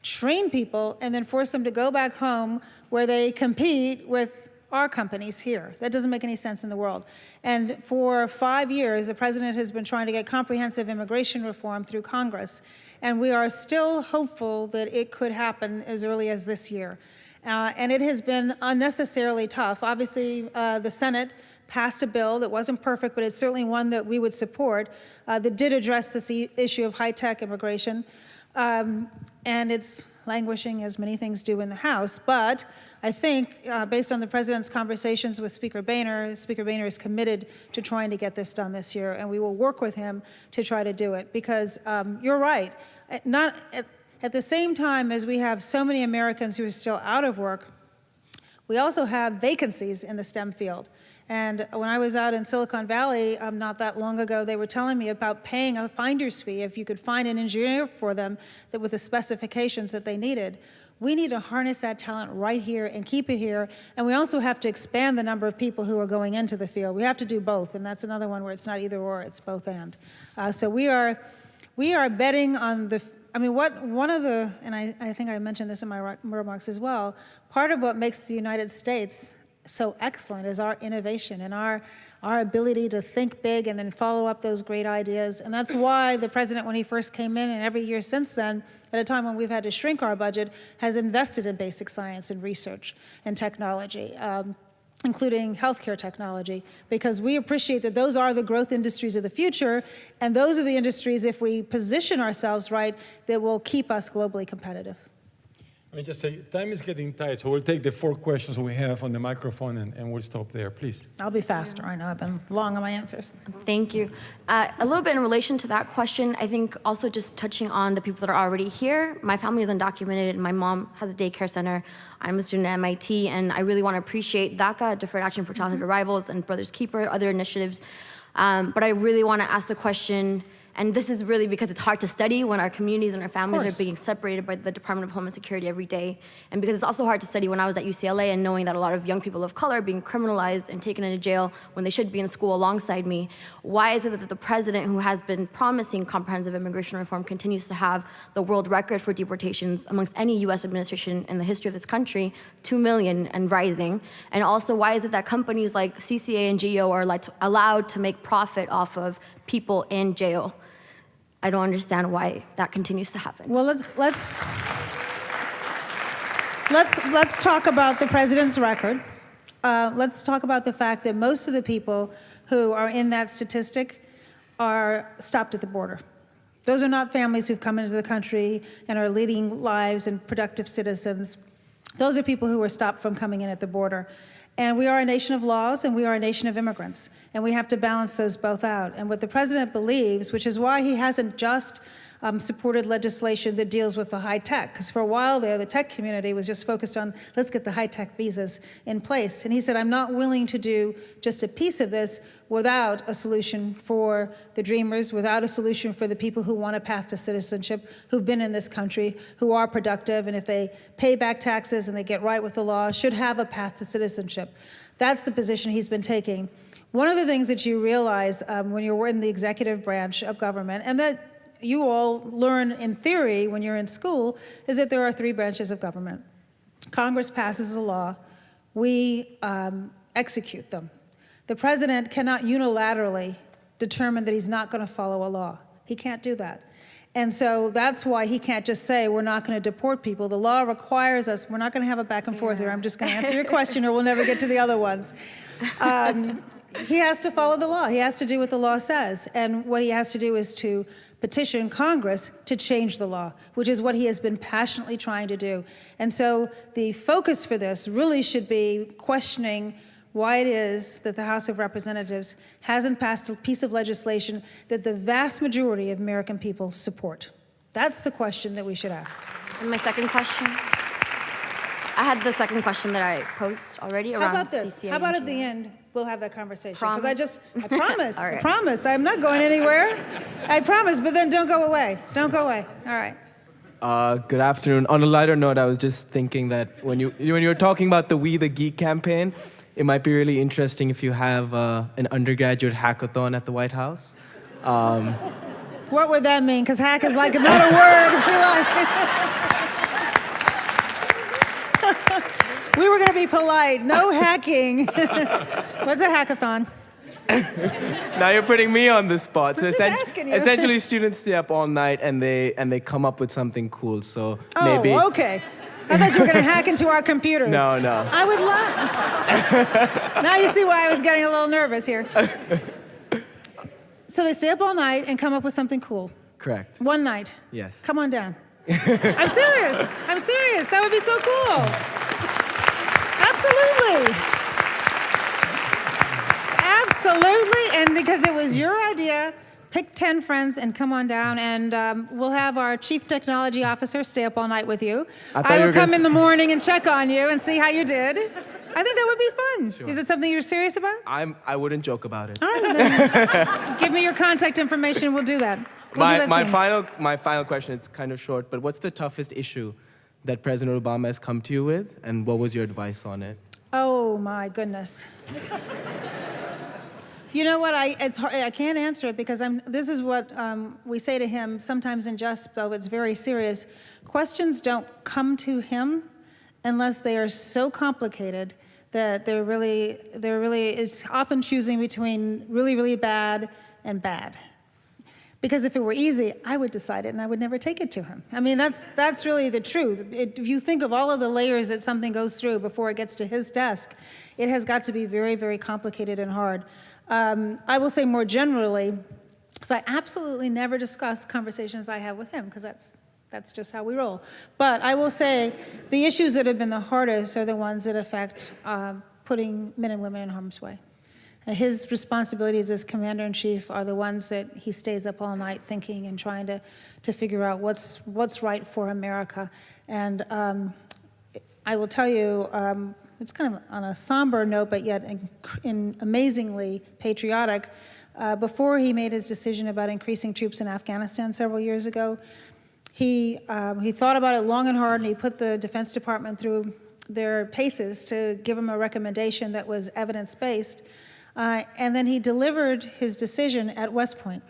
[SPEAKER 2] train people and then force them to go back home where they compete with our companies here? That doesn't make any sense in the world. And for 5 years, the president has been trying to get comprehensive immigration reform through Congress. And we are still hopeful that it could happen as early as this year. And it has been unnecessarily tough. Obviously, the Senate passed a bill that wasn't perfect, but it's certainly one that we would support, that did address this issue of high-tech immigration. And it's languishing, as many things do in the House. But I think, based on the president's conversations with Speaker Boehner is committed to trying to get this done this year, and we will work with him to try to do it. Because you're right, at the same time as we have so many Americans who are still out of work, we also have vacancies in the STEM field. And when I was out in Silicon Valley not that long ago, they were telling me about paying a finder's fee if you could find an engineer for them that with the specifications that they needed. We need to harness that talent right here and keep it here. And we also have to expand the number of people who are going into the field. We have to do both, and that's another one where it's not either or, it's both and. So we are betting on the, one of the, and I think I mentioned this in my remarks as well, part of what makes the United States so excellent is our innovation and our ability to think big and then follow up those great ideas. And that's why the president, when he first came in, and every year since then, at a time when we've had to shrink our budget, has invested in basic science and research and technology, including healthcare technology, because we appreciate that those are the growth industries of the future, and those are the industries, if we position ourselves right, that will keep us globally competitive.
[SPEAKER 1] Let me just say, time is getting tight, so we'll take the 4 questions we have on the microphone and we'll stop there, please.
[SPEAKER 2] I'll be faster. I know I've been long on my answers.
[SPEAKER 7] Thank you. A little bit in relation to that question, I think also just touching on the people that are already here. My family is undocumented, and my mom has a daycare center. I'm a student at MIT, and I really want to appreciate DACA, Deferred Action for Childhood Arrivals, and Brothers Keeper, other initiatives. But I really want to ask the question, And this is really because it's hard to study when our communities and our families
[SPEAKER 2] course.
[SPEAKER 7] are being separated by the Department of Homeland Security every day. And because it's also hard to study when I was at UCLA and knowing that a lot of young people of color are being criminalized and taken into jail when they should be in school alongside me. Why is it that the president, who has been promising comprehensive immigration reform, continues to have the world record for deportations amongst any US administration in the history of this country, 2 million and rising? And also, why is it that companies like CCA and GEO are allowed to make profit off of people in jail? I don't understand why that continues to happen.
[SPEAKER 2] Well, let's talk about the president's record. Let's talk about the fact that most of the people who are in that statistic are stopped at the border. Those are not families who've come into the country and are leading lives and productive citizens. Those are people who are stopped from coming in at the border. And we are a nation of laws, and we are a nation of immigrants, and we have to balance those both out. And what the president believes, which is why he hasn't just supported legislation that deals with the high tech, because for a while there, the tech community was just focused on, let's get the high tech visas in place. And he said, I'm not willing to do just a piece of this without a solution for the dreamers, without a solution for the people who want a path to citizenship, who've been in this country, who are productive, and if they pay back taxes and they get right with the law, should have a path to citizenship. That's the position he's been taking. One of the things that you realize when you're in the executive branch of government, and that you all learn in theory when you're in school, is that there are 3 branches of government. Congress passes a law. We execute them. The president cannot unilaterally determine that he's not going to follow a law. He can't do that. And so that's why he can't just say, we're not going to deport people. The law requires us, we're not going to have a back and forth here. I'm just going to answer your question or we'll never get to the other ones. He has to follow the law. He has to do what the law says. And what he has to do is to petition Congress to change the law, which is what he has been passionately trying to do. And so the focus for this really should be questioning why it is that the House of Representatives hasn't passed a piece of legislation that the vast majority of American people support. That's the question that we should ask.
[SPEAKER 7] And my second question, I had the second question that I posed already around
[SPEAKER 2] How about this?
[SPEAKER 7] CCA.
[SPEAKER 2] How about
[SPEAKER 7] and
[SPEAKER 2] at the
[SPEAKER 7] GEO.
[SPEAKER 2] end, we'll have that conversation.
[SPEAKER 7] Promise?
[SPEAKER 2] I promise,
[SPEAKER 7] All right.
[SPEAKER 2] I promise. I'm not going anywhere. I promise, but then don't go away. Don't go away. All right.
[SPEAKER 8] Good afternoon. On a lighter note, I was just thinking that when you were talking about the We the Geek campaign, it might be really interesting if you have an undergraduate hackathon at the White House.
[SPEAKER 2] What would that mean? Because hack is like another word. We were going to be polite. No hacking. What's a hackathon?
[SPEAKER 8] Now you're putting me on the spot. So
[SPEAKER 2] I'm just asking you.
[SPEAKER 8] essentially, students stay up all night and they come up with something cool. So
[SPEAKER 2] Oh,
[SPEAKER 8] maybe.
[SPEAKER 2] okay. I thought you were going to hack into our computers.
[SPEAKER 8] No.
[SPEAKER 2] I would love. Now you see why I was getting a little nervous here. So they stay up all night and come up with something cool.
[SPEAKER 8] Correct.
[SPEAKER 2] One night.
[SPEAKER 8] Yes.
[SPEAKER 2] Come on down. I'm serious. I'm serious. That would be so cool. Absolutely. Absolutely. And because it was your idea, pick 10 friends and come on down, and we'll have our chief technology officer stay up all night with you. I will come in the morning and check on you and see how you did. I think that would be fun.
[SPEAKER 8] Sure.
[SPEAKER 2] Is it something you're serious about?
[SPEAKER 8] I wouldn't joke about it.
[SPEAKER 2] All right, then give me your contact information. We'll do that. We'll do that soon.
[SPEAKER 8] My final question, it's kind of short, but what's the toughest issue that President Obama has come to you with, and what was your advice on it?
[SPEAKER 2] Oh my goodness. You know what? I can't answer it because this is what we say to him sometimes in jest, though it's very serious. Questions don't come to him unless they are so complicated that it's often choosing between really, really bad and bad. Because if it were easy, I would decide it and I would never take it to him. I mean, that's really the truth. If you think of all of the layers that something goes through before it gets to his desk, it has got to be very, very complicated and hard. I will say more generally, because I absolutely never discuss conversations I have with him, because that's just how we roll. But I will say the issues that have been the hardest are the ones that affect putting men and women in harm's way. His responsibilities as commander-in-chief are the ones that he stays up all night thinking and trying to figure out what's right for America. And I will tell you, it's kind of on a somber note, but yet amazingly patriotic. Before he made his decision about increasing troops in Afghanistan several years ago, he thought about it long and hard, and he put the Defense Department through their paces to give him a recommendation that was evidence-based. And then he delivered his decision at West Point.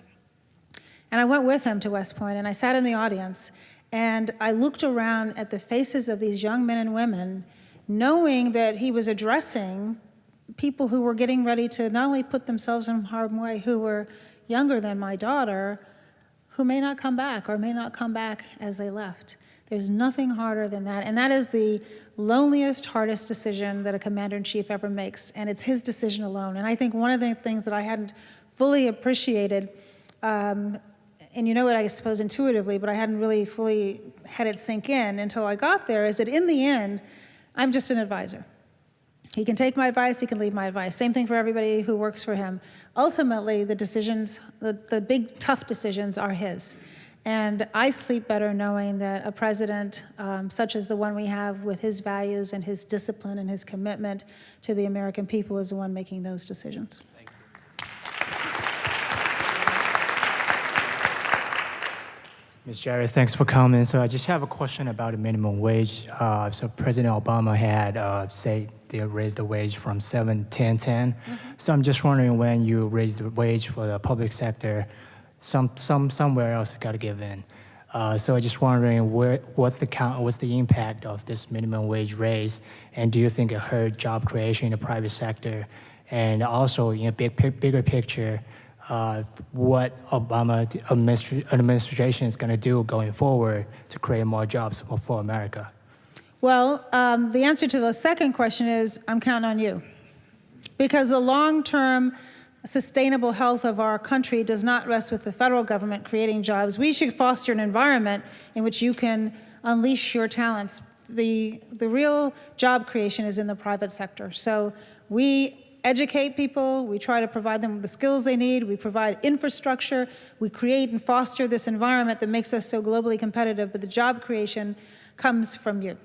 [SPEAKER 2] And I went with him to West Point, and I sat in the audience, and I looked around at the faces of these young men and women, knowing that he was addressing people who were getting ready to not only put themselves in harm's way, who were younger than my daughter, who may not come back or may not come back as they left. There's nothing harder than that, and that is the loneliest, hardest decision that a commander-in-chief ever makes, and it's his decision alone. And I think one of the things that I hadn't fully appreciated, and you know it, I suppose, intuitively, but I hadn't really fully had it sink in until I got there, is that in the end, I'm just an advisor. He can take my advice, he can leave my advice. Same thing for everybody who works for him. Ultimately, the decisions, the big, tough decisions are his. And I sleep better knowing that a president such as the one we have, with his values and his discipline and his commitment to the American people, is the one making those decisions.
[SPEAKER 9] Ms. Jarrett, thanks for coming. So I just have a question about the minimum wage. So President Obama had said they raised the wage from 7 to 10. Mm-hmm. So I'm just wondering, when you raise the wage for the public sector, somewhere else got to give in. So I'm just wondering, what's the impact of this minimum wage raise, and do you think it hurt job creation in the private sector? And also, in a bigger picture, what Obama administration is going to do going forward to create more jobs for America?
[SPEAKER 2] Well, the answer to the second question is, I'm counting on you. Because the long-term sustainable health of our country does not rest with the federal government creating jobs. We should foster an environment in which you can unleash your talents. The real job creation is in the private sector. So we educate people, we try to provide them with the skills they need, we provide infrastructure, we create and foster this environment that makes us so globally competitive, but the job creation comes from you.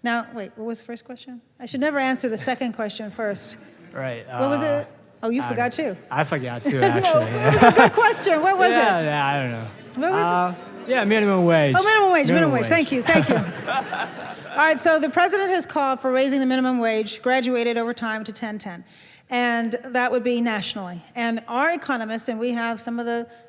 [SPEAKER 2] Now, wait, what was the first question? I should never answer the second question first.
[SPEAKER 9] Right.
[SPEAKER 2] What was it? Oh, you forgot too.
[SPEAKER 9] I forgot too, actually.
[SPEAKER 2] It was a good question. What was it?
[SPEAKER 9] Yeah, I don't know.
[SPEAKER 2] What was it?
[SPEAKER 9] Yeah, minimum wage.
[SPEAKER 2] Oh, minimum wage. Thank you. All right, so the president has called for raising the minimum wage, graduated over time to 10.10. And that would be nationally. And our economists, and we have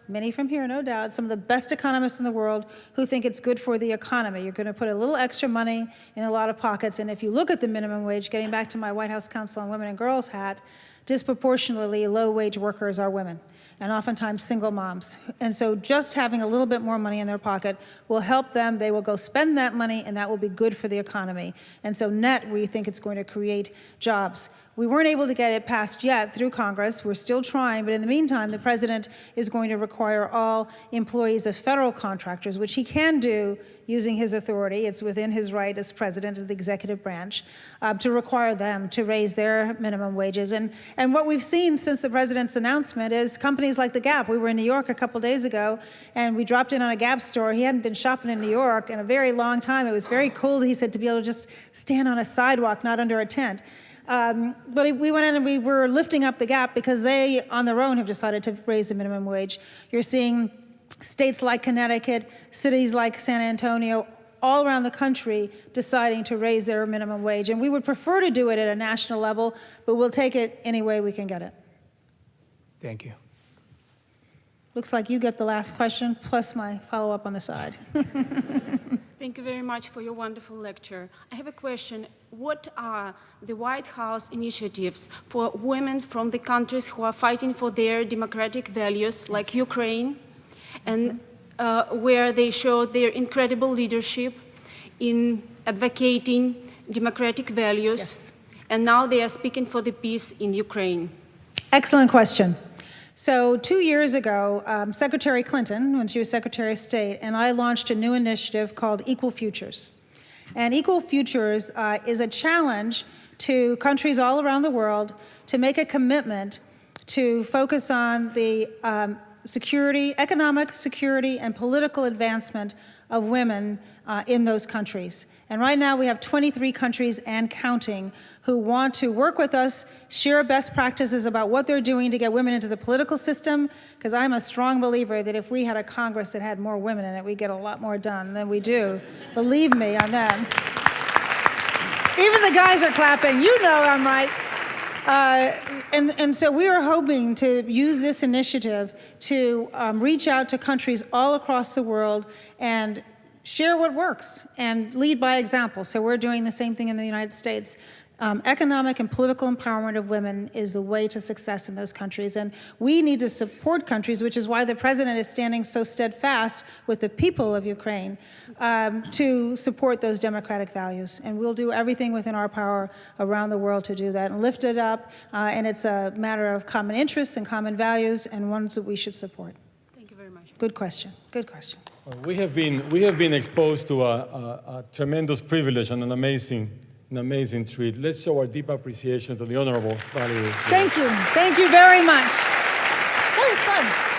[SPEAKER 2] many from here, no doubt, some of the best economists in the world who think it's good for the economy. You're going to put a little extra money in a lot of pockets. And if you look at the minimum wage, getting back to my White House Council on Women and Girls hat, disproportionately low-wage workers are women, and oftentimes single moms. And so just having a little bit more money in their pocket will help them. They will go spend that money, and that will be good for the economy. And so net, we think it's going to create jobs. We weren't able to get it passed yet through Congress. We're still trying, but in the meantime, the president is going to require all employees of federal contractors, which he can do using his authority. It's within his right as president of the executive branch, to require them to raise their minimum wages. And what we've seen since the president's announcement is companies like the Gap. We were in New York a couple days ago, and we dropped in on a Gap store. He hadn't been shopping in New York in a very long time. It was very cold, he said, to be able to just stand on a sidewalk, not under a tent. But we went in and we were lifting up the Gap because they, on their own, have decided to raise the minimum wage. You're seeing states like Connecticut, cities like San Antonio, all around the country deciding to raise their minimum wage. And we would prefer to do it at a national level, but we'll take it any way we can get it.
[SPEAKER 9] Thank you.
[SPEAKER 2] Looks like you get the last question, plus my follow-up on the side.
[SPEAKER 10] Thank you very much for your wonderful lecture. I have a question. What are the White House initiatives for women from the countries who are fighting for their democratic values, like Ukraine, and where they show their incredible leadership in advocating democratic values,
[SPEAKER 2] Yes.
[SPEAKER 10] and now they are speaking for the peace in Ukraine?
[SPEAKER 2] Excellent question. So 2 years ago, Secretary Clinton, when she was Secretary of State, and I launched a new initiative called Equal Futures. And Equal Futures is a challenge to countries all around the world to make a commitment to focus on the security, economic security, and political advancement of women in those countries. And right now we have 23 countries and counting who want to work with us, share best practices about what they're doing to get women into the political system, because I'm a strong believer that if we had a Congress that had more women in it, we'd get a lot more done than we do. Believe me on that. Even the guys are clapping. You know I'm right. And so we are hoping to use this initiative to reach out to countries all across the world and share what works and lead by example. So we're doing the same thing in the United States. Economic and political empowerment of women is the way to success in those countries. And we need to support countries, which is why the president is standing so steadfast with the people of Ukraine to support those democratic values. And we'll do everything within our power around the world to do that and lift it up. And it's a matter of common interests and common values and ones that we should support.
[SPEAKER 10] Thank you very much.
[SPEAKER 2] Good question. Good question.
[SPEAKER 1] We have been exposed to a tremendous privilege and an amazing treat. Let's show our deep appreciation to the Honorable Valerie Jarrett.
[SPEAKER 2] Thank you. Thank you very much. That was fun.